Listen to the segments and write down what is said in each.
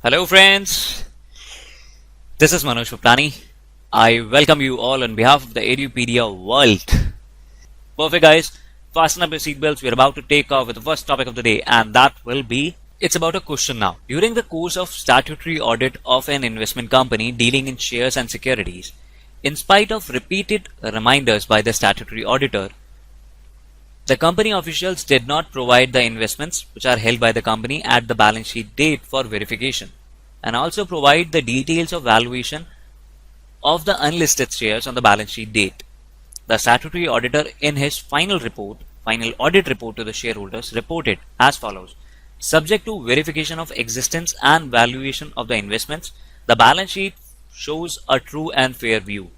Hello friends, this is Manoj Puplani. I welcome you all on behalf of the Edupedia world. Perfect guys, fasten up your seatbelts. We're about to take off with the first topic of the day, and that will be, it's about a question now. During the course of statutory audit of an investment company dealing in shares and securities, in spite of repeated reminders by the statutory auditor, the company officials did not provide the investments which are held by the company at the balance sheet date for verification, and also provide the details of valuation of the unlisted shares on the balance sheet date. The statutory auditor in his final audit report to the shareholders reported as follows. Subject to verification of existence and valuation of the investments, the balance sheet shows a true and fair view.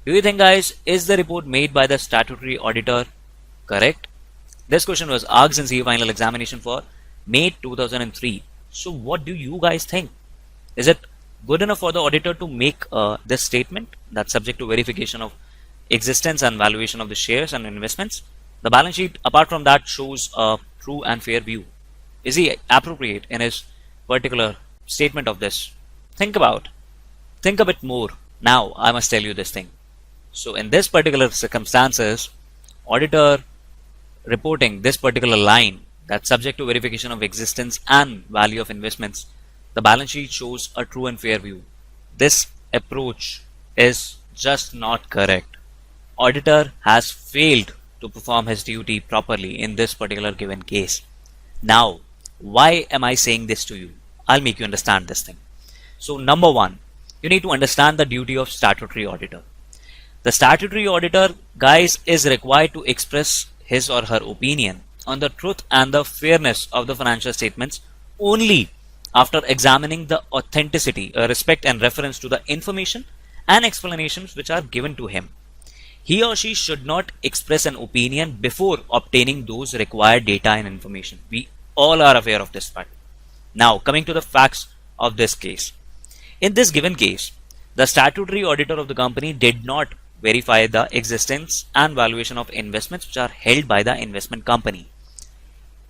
Do you think guys, is the report made by the statutory auditor correct? This question was asked in CA final examination for May 2003. So what do you guys think? Is it good enough for the auditor to make this statement that subject to verification of existence and valuation of the shares and investments, the balance sheet apart from that shows a true and fair view? Is he appropriate in his particular statement of this? Think a bit more. Now I must tell you this thing. So in this particular circumstances, auditor reporting this particular line, that subject to verification of existence and value of investments, the balance sheet shows a true and fair view. This approach is just not correct. Auditor has failed to perform his duty properly in this particular given case. Now, why am I saying this to you? I'll make you understand this thing. So number one, you need to understand the duty of statutory auditor. The statutory auditor, guys, is required to express his or her opinion on the truth and the fairness of the financial statements only after examining the authenticity, respect and reference to the information and explanations which are given to him. He or she should not express an opinion before obtaining those required data and information. We all are aware of this fact. Now coming to the facts of this case. In this given case, the statutory auditor of the company did not verify the existence and valuation of investments which are held by the investment company.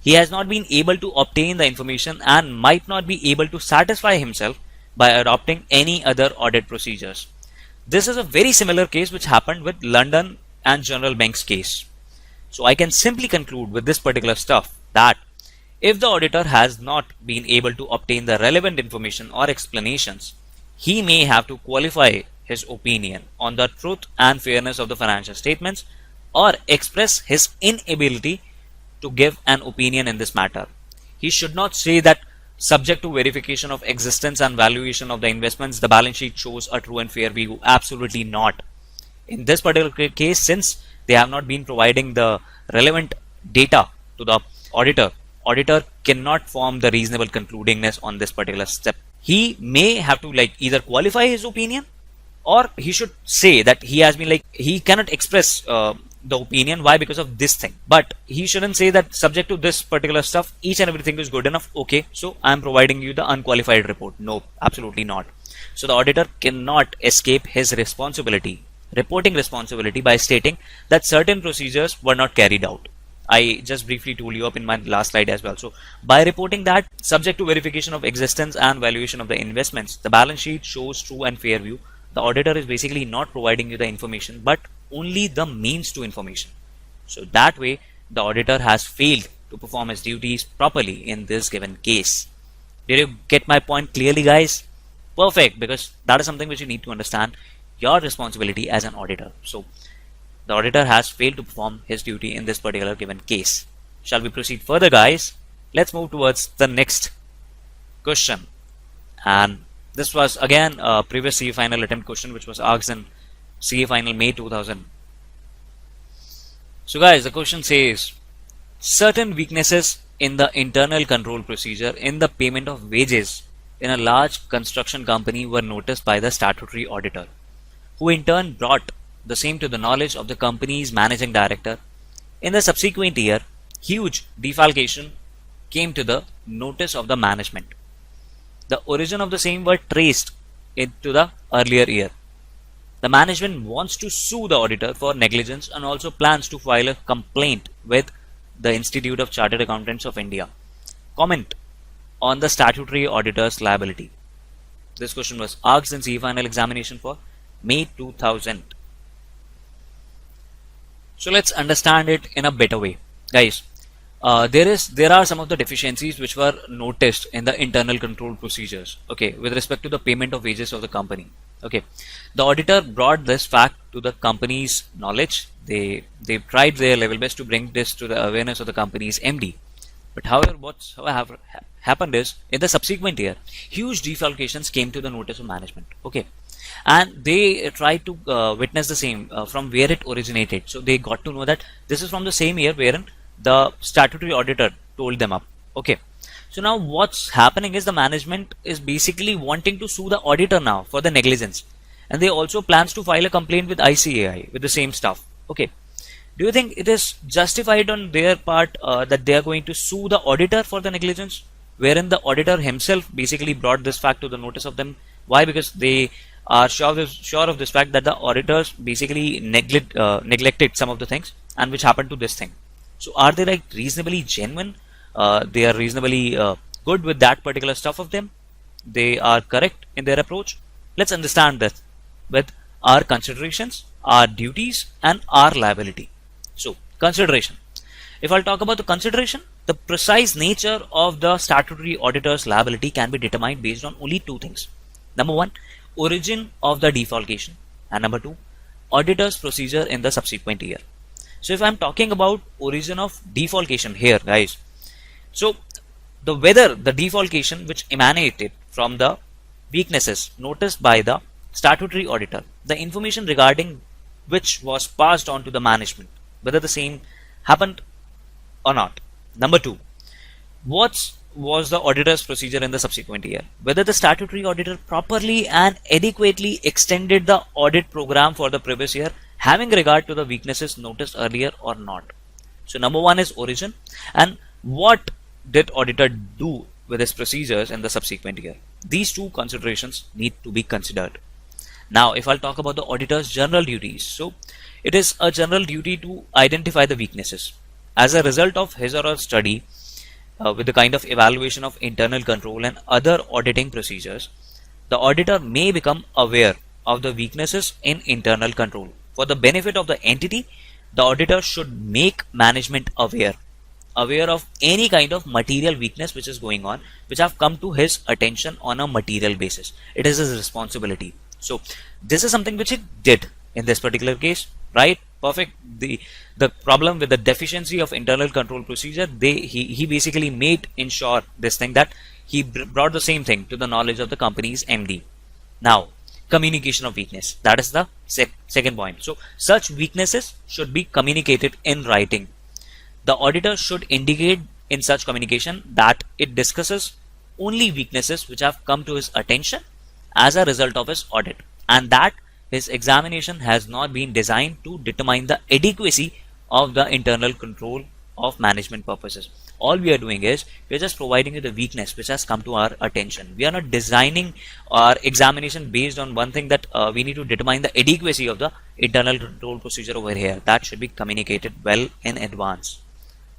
He has not been able to obtain the information and might not be able to satisfy himself by adopting any other audit procedures. This is a very similar case which happened with London and General Bank's case. So I can simply conclude with this particular stuff that if the auditor has not been able to obtain the relevant information or explanations, he may have to qualify his opinion on the truth and fairness of the financial statements or express his inability to give an opinion in this matter. He should not say that subject to verification of existence and valuation of the investments, the balance sheet shows a true and fair view. Absolutely not. In this particular case, since they have not been providing the relevant data to the auditor cannot form the reasonable concludingness on this particular step. He may have to either qualify his opinion, or he should say that he has been he cannot express the opinion. Why? Because of this thing. But he shouldn't say that subject to this particular stuff, each and everything is good enough. Okay, so I am providing you the unqualified report. No, absolutely not. So the auditor cannot escape his reporting responsibility by stating that certain procedures were not carried out. I just briefly told you up in my last slide as well. So by reporting that subject to verification of existence and valuation of the investments, the balance sheet shows true and fair view, the auditor is basically not providing you the information but only the means to information. So that way the auditor has failed to perform his duties properly in this given case. Did you get my point clearly, guys? Perfect, because that is something which you need to understand, your responsibility as an auditor. So the auditor has failed to perform his duty in this particular given case. Shall we proceed further, guys? Let's move towards the next question. And this was again a previous CA final attempt question which was asked in CA final May 2000. So guys, the question says, certain weaknesses in the internal control procedure in the payment of wages in a large construction company were noticed by the statutory auditor, who in turn brought the same to the knowledge of the company's managing director. In the subsequent year, huge defalcation came to the notice of the management. The origin of the same were traced into the earlier year. The management wants to sue the auditor for negligence and also plans to file a complaint with the Institute of Chartered Accountants of India. Comment on the statutory auditor's liability. This question was asked in CE final examination for May 2000. So let's understand it in a better way, guys. There are some of the deficiencies which were noticed in the internal control procedures. Okay, with respect to the payment of wages of the company. Okay, the auditor brought this fact to the company's knowledge. They tried their level best to bring this to the awareness of the company's MD. But however, what's happened is in the subsequent year, huge defalcations came to the notice of management. Okay, and they tried to witness the same from where it originated. So they got to know that this is from the same year wherein the statutory auditor told them up. Okay, so now what's happening is the management is basically wanting to sue the auditor now for the negligence, and they also plans to file a complaint with ICAI with the same stuff. Okay, do you think it is justified on their part that they are going to sue the auditor for the negligence, wherein the auditor himself basically brought this fact to the notice of them? Why? Because they are sure of this fact that the auditors basically neglected some of the things and which happened to this thing. So are they like reasonably genuine? They are reasonably good with that particular stuff of them. They are correct in their approach. Let's understand this with our considerations, our duties, and our liability. So consideration. If I'll talk about the consideration, the precise nature of the statutory auditor's liability can be determined based on only two things. Number one, origin of the defalcation, and number two, auditor's procedure in the subsequent year. So if I'm talking about origin of defalcation here, guys, so whether the defalcation which emanated from the weaknesses noticed by the statutory auditor, the information regarding which was passed on to the management, whether the same happened or not. Number two, what was the auditor's procedure in the subsequent year, whether the statutory auditor properly and adequately extended the audit program for the previous year having regard to the weaknesses noticed earlier or not. So number one is origin, and what did auditor do with his procedures in the subsequent year. These two considerations need to be considered. Now if I'll talk about the auditor's general duties, so it is a general duty to identify the weaknesses. As a result of his or her study with the kind of evaluation of internal control and other auditing procedures, the auditor may become aware of the weaknesses in internal control. For the benefit of the entity, the auditor should make management aware of any kind of material weakness which is going on, which have come to his attention on a material basis. It is his responsibility. So this is something which he did in this particular case, right? Perfect. The problem with the deficiency of internal control procedure, he basically made ensure this thing that he brought the same thing to the knowledge of the company's MD. Now communication of weakness, that is the second point. So such weaknesses should be communicated in writing. The auditor should indicate in such communication that it discusses only weaknesses which have come to his attention as a result of his audit, and that his examination has not been designed to determine the adequacy of the internal control of management purposes. All we are doing is we are just providing you the weakness which has come to our attention. We are not designing our examination based on one thing that we need to determine the adequacy of the internal control procedure over here. That should be communicated well in advance.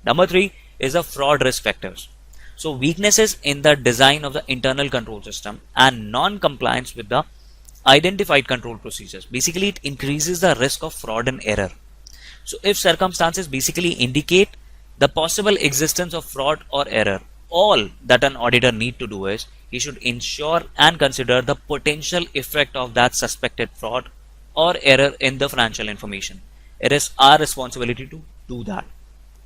Number three is the fraud risk factors. So weaknesses in the design of the internal control system and non-compliance with the identified control procedures. Basically, it increases the risk of fraud and error. So if circumstances basically indicate the possible existence of fraud or error, all that an auditor need to do is he should ensure and consider the potential effect of that suspected fraud or error in the financial information. It is our responsibility to do that.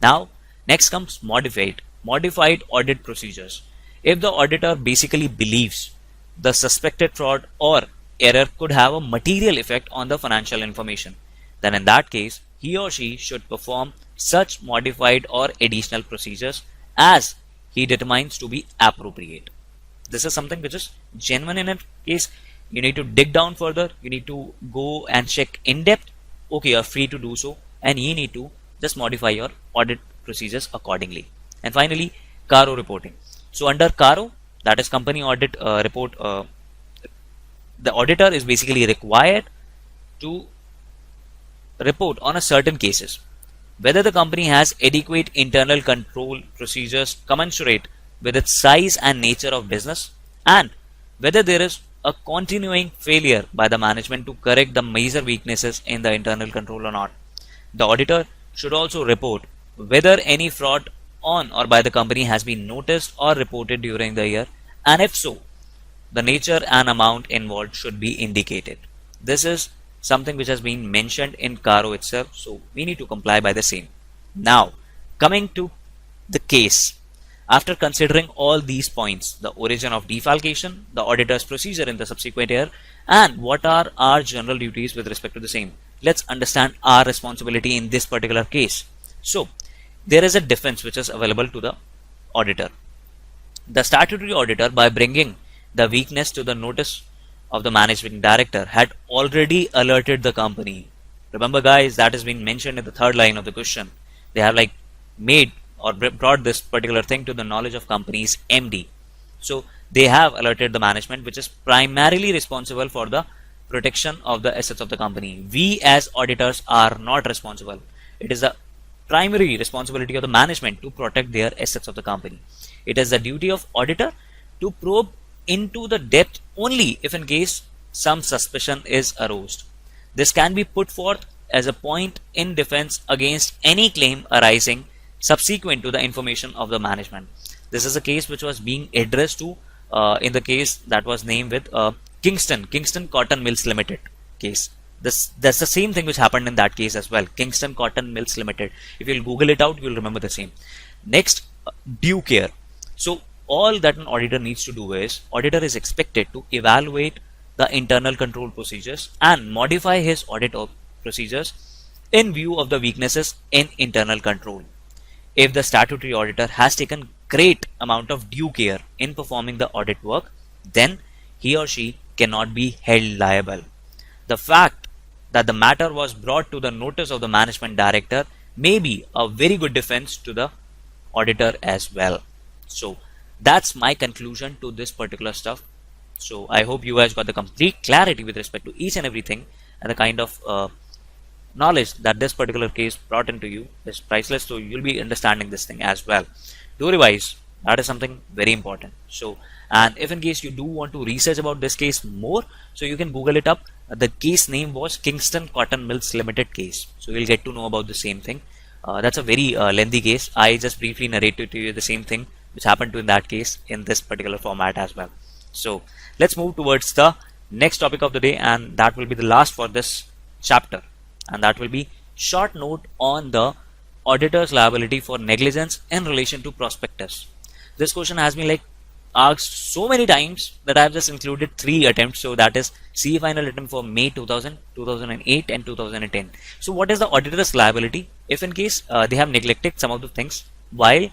Now next comes modified audit procedures. If the auditor basically believes the suspected fraud or error could have a material effect on the financial information, then in that case he or she should perform such modified or additional procedures as he determines to be appropriate. This is something which is genuine in a case. You need to dig down further, you need to go and check in depth. Okay, you are free to do so, and you need to just modify your audit procedures accordingly. And finally, CARO reporting. So under CARO, that is company audit report, the auditor is basically required to report on a certain cases, whether the company has adequate internal control procedures commensurate with its size and nature of business, and whether there is a continuing failure by the management to correct the major weaknesses in the internal control or not. The auditor should also report whether any fraud on or by the company has been noticed or reported during the year, and if so, the nature and amount involved should be indicated. This is something which has been mentioned in CARO itself, so we need to comply by the same. Now, coming to the case. After considering all these points, the origin of defalcation, the auditor's procedure in the subsequent year, and what are our general duties with respect to the same, let's understand our responsibility in this particular case. So, there is a defense which is available to the auditor. The statutory auditor, by bringing the weakness to the notice of the managing director, had already alerted the company. Remember guys, that has been mentioned in the third line of the question. They have like made or brought this particular thing to the knowledge of company's MD. So they have alerted the management, which is primarily responsible for the protection of the assets of the company. We as auditors are not responsible. It is the primary responsibility of the management to protect their assets of the company. It is the duty of auditor to probe into the depth only if in case some suspicion is aroused. This can be put forth as a point in defense against any claim arising subsequent to the information of the management. This is a case which was being addressed to in the case that was named with Kingston Cotton Mills Limited case. That's the same thing which happened in that case as well. Kingston Cotton Mills Limited. If you'll Google it out, you'll remember the same. Next, due care. So all that an auditor needs to do is, auditor is expected to evaluate the internal control procedures and modify his audit procedures in view of the weaknesses in internal control. If the statutory auditor has taken great amount of due care in performing the audit work, then he or she cannot be held liable. The fact that the matter was brought to the notice of the management director may be a very good defense to the auditor as well. So that's my conclusion to this particular stuff. So I hope you guys got the complete clarity with respect to each and everything, and the kind of knowledge that this particular case brought into you is priceless, so you'll be understanding this thing as well. Do revise, that is something very important. So, and if in case you do want to research about this case more, so you can Google it up. The case name was Kingston Cotton Mills Limited case, so you'll get to know about the same thing. That's a very lengthy case. I just briefly narrated to you the same thing which happened to in that case in this particular format as well. So let's move towards the next topic of the day, and that will be the last for this chapter, and that will be short note on the auditor's liability for negligence in relation to prospectus. This question has been like asked so many times that I have just included 3 attempts. So that is CA final attempt for May 2000, 2008 and 2010. So what is the auditor's liability if in case they have neglected some of the things while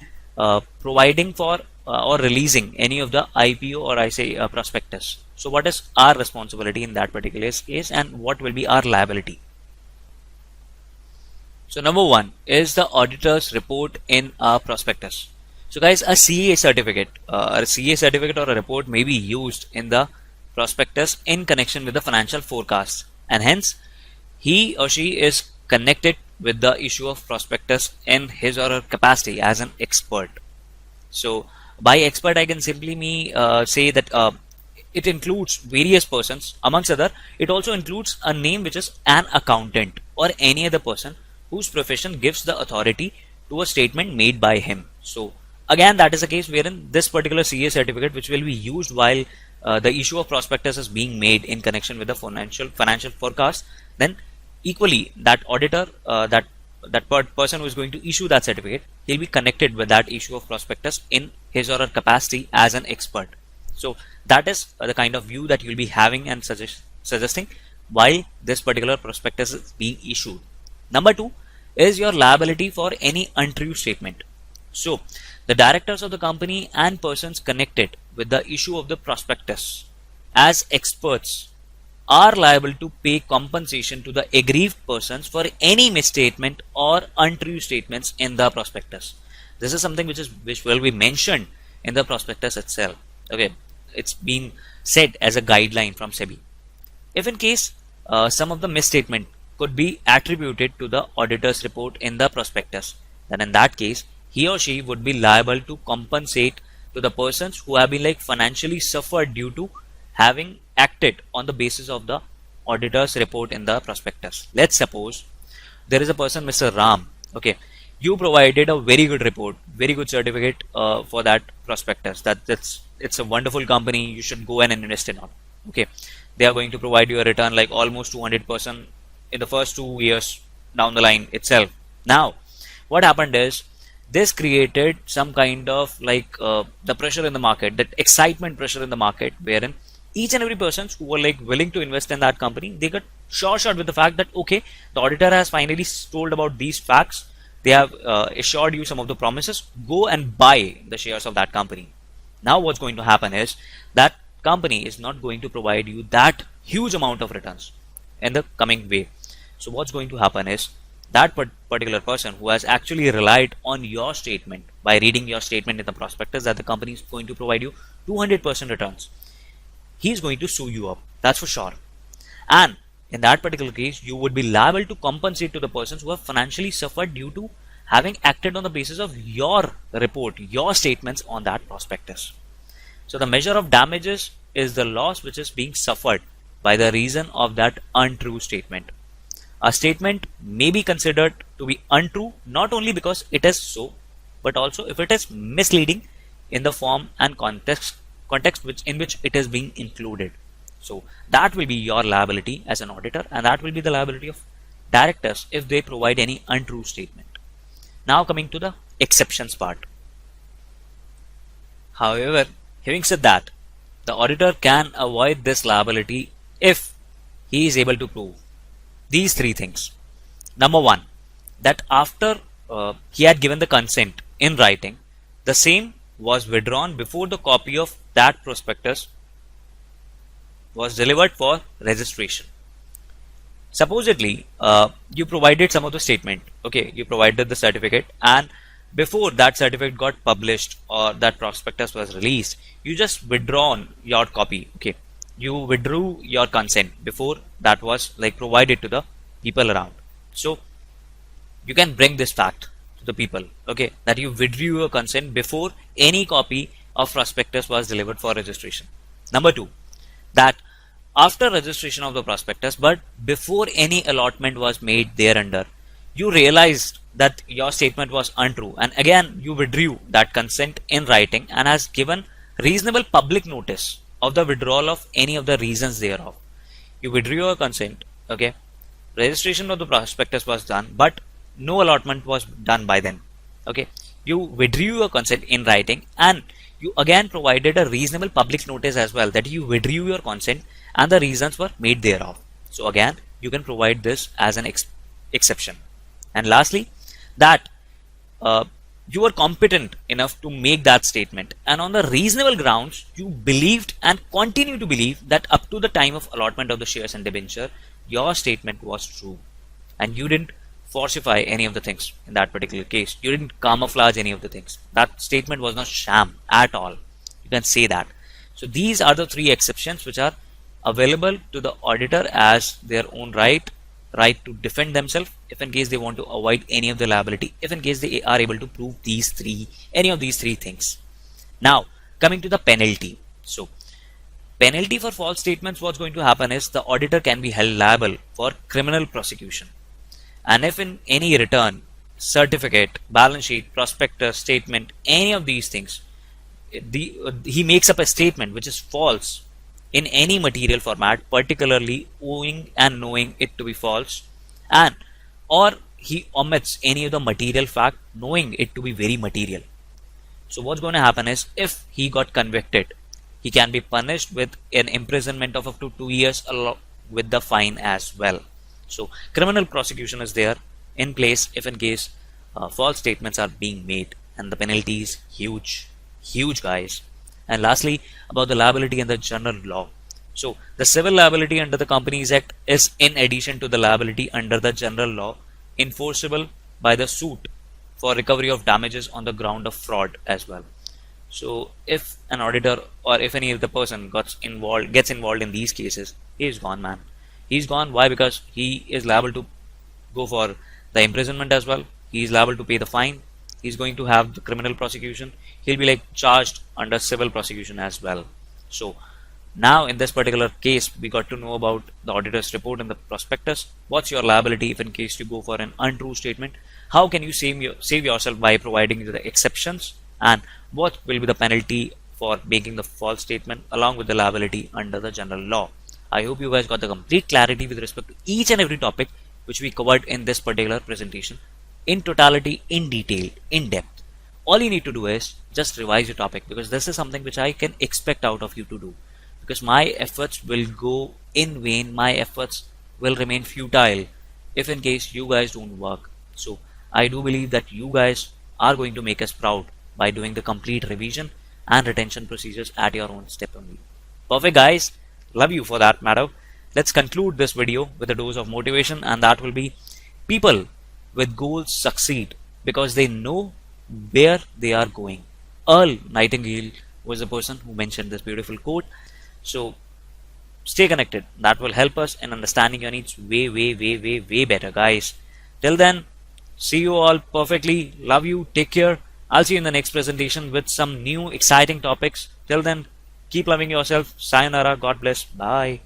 providing for or releasing any of the IPO or I say prospectus? So what is our responsibility in that particular case, and what will be our liability? So number 1 is the auditor's report in a prospectus. So guys, a CA certificate or a report may be used in the prospectus in connection with the financial forecast, and hence he or she is connected with the issue of prospectus in his or her capacity as an expert. So by expert I can simply say that it includes various persons. Amongst other, it also includes a name which is an accountant or any other person whose profession gives the authority to a statement made by him. So again, that is the case wherein this particular CA certificate, which will be used while the issue of prospectus is being made in connection with the financial forecast, then equally that auditor, that person who is going to issue that certificate, he'll be connected with that issue of prospectus in his or her capacity as an expert. So that is the kind of view that you'll be having and suggesting while this particular prospectus is being issued. Number 2 is your liability for any untrue statement. So the directors of the company and persons connected with the issue of the prospectus as experts are liable to pay compensation to the aggrieved persons for any misstatement or untrue statements in the prospectus. This is something which will be mentioned in the prospectus itself. Okay, it's been said as a guideline from SEBI. If in case some of the misstatement could be attributed to the auditor's report in the prospectus, then in that case he or she would be liable to compensate to the persons who have been like financially suffered due to having acted on the basis of the auditor's report in the prospectus. Let's suppose there is a person, Mr. Ram. Okay, you provided a very good report, very good certificate for that prospectus. It's a wonderful company. You should go and invest in it. Okay, they are going to provide you a return like almost 200% in the first 2 years down the line itself. Now, what happened is this created some kind of like the pressure in the market, that excitement pressure in the market, wherein each and every person who were like willing to invest in that company, they got shot with the fact that okay, the auditor has finally told about these facts. They have assured you some of the promises. Go and buy the shares of that company. Now, what's going to happen is that company is not going to provide you that huge amount of returns in the coming way. So, what's going to happen is that particular person who has actually relied on your statement by reading your statement in the prospectus that the company is going to provide you 200% returns, he's going to sue you up. That's for sure. And in that particular case, you would be liable to compensate to the persons who have financially suffered due to having acted on the basis of your report, your statements on that prospectus. So the measure of damages is the loss which is being suffered by the reason of that untrue statement. A statement may be considered to be untrue not only because it is so, but also if it is misleading in the form and context in which it is being included. So that will be your liability as an auditor, and that will be the liability of directors if they provide any untrue statement. Now coming to the exceptions part. However, having said that, the auditor can avoid this liability if he is able to prove these three things. Number one, that after he had given the consent in writing, the same was withdrawn before the copy of that prospectus was delivered for registration. Supposedly, you provided some of the statement. Okay, you provided the certificate, and before that certificate got published or that prospectus was released, you just withdrawn your copy. Okay, you withdrew your consent before that was like provided to the people around. So you can bring this fact to the people, okay, that you withdrew your consent before any copy of prospectus was delivered for registration. Number two, that after registration of the prospectus but before any allotment was made thereunder, you realized that your statement was untrue, and again you withdrew that consent in writing and has given reasonable public notice of the withdrawal of any of the reasons thereof. You withdrew your consent, okay, registration of the prospectus was done but no allotment was done by then. Okay, you withdrew your consent in writing and you again provided a reasonable public notice as well that you withdrew your consent and the reasons were made thereof. So again you can provide this as an exception. And lastly, that you were competent enough to make that statement, and on the reasonable grounds you believed and continue to believe that up to the time of allotment of the shares and debenture your statement was true, and you didn't falsify any of the things in that particular case. You didn't camouflage any of the things. That statement was not sham at all. You can say that. So these are the three exceptions which are available to the auditor as their own right to defend themselves if in case they want to avoid any of the liability, if in case they are able to prove any of these three things. Now coming to the penalty. So penalty for false statements, what's going to happen is the auditor can be held liable for criminal prosecution. And if in any return, certificate, balance sheet, prospectus, statement, any of these things, he makes up a statement which is false in any material format, particularly owing and knowing it to be false, and or he omits any of the material fact knowing it to be very material. So what's going to happen is if he got convicted, he can be punished with an imprisonment of up to 2 years along with the fine as well. So criminal prosecution is there in place if in case false statements are being made, and the penalty is huge guys. And lastly, about the liability and the general law. So the civil liability under the Companies Act is in addition to the liability under the general law enforceable by the suit for recovery of damages on the ground of fraud as well. So if an auditor or if any of the person gets involved in these cases, he is gone, man. He's gone. Why? Because he is liable to go for the imprisonment as well. He is liable to pay the fine. He's going to have the criminal prosecution. He'll be like charged under civil prosecution as well. So Now, in this particular case, we got to know about the auditor's report and the prospectus. What's your liability if in case you go for an untrue statement? How can you save yourself by providing the exceptions? And what will be the penalty for making the false statement along with the liability under the general law? I hope you guys got the complete clarity with respect to each and every topic which we covered in this particular presentation in totality, in detail, in depth. All you need to do is just revise your topic, because this is something which I can expect out of you to do, because my efforts will go in vain, my efforts will remain futile if in case you guys don't work. So I do believe that you guys are going to make us proud by doing the complete revision and retention procedures at your own step only. Perfect guys, love you for that matter. Let's conclude this video with a dose of motivation, and that will be: people with goals succeed because they know where they are going. Earl Nightingale was the person who mentioned this beautiful quote. So stay connected. That will help us in understanding your needs way better, guys. Till then, see you all perfectly. Love you. Take care. I'll see you in the next presentation with some new exciting topics. Till then, keep loving yourself. Sayonara. God bless. Bye.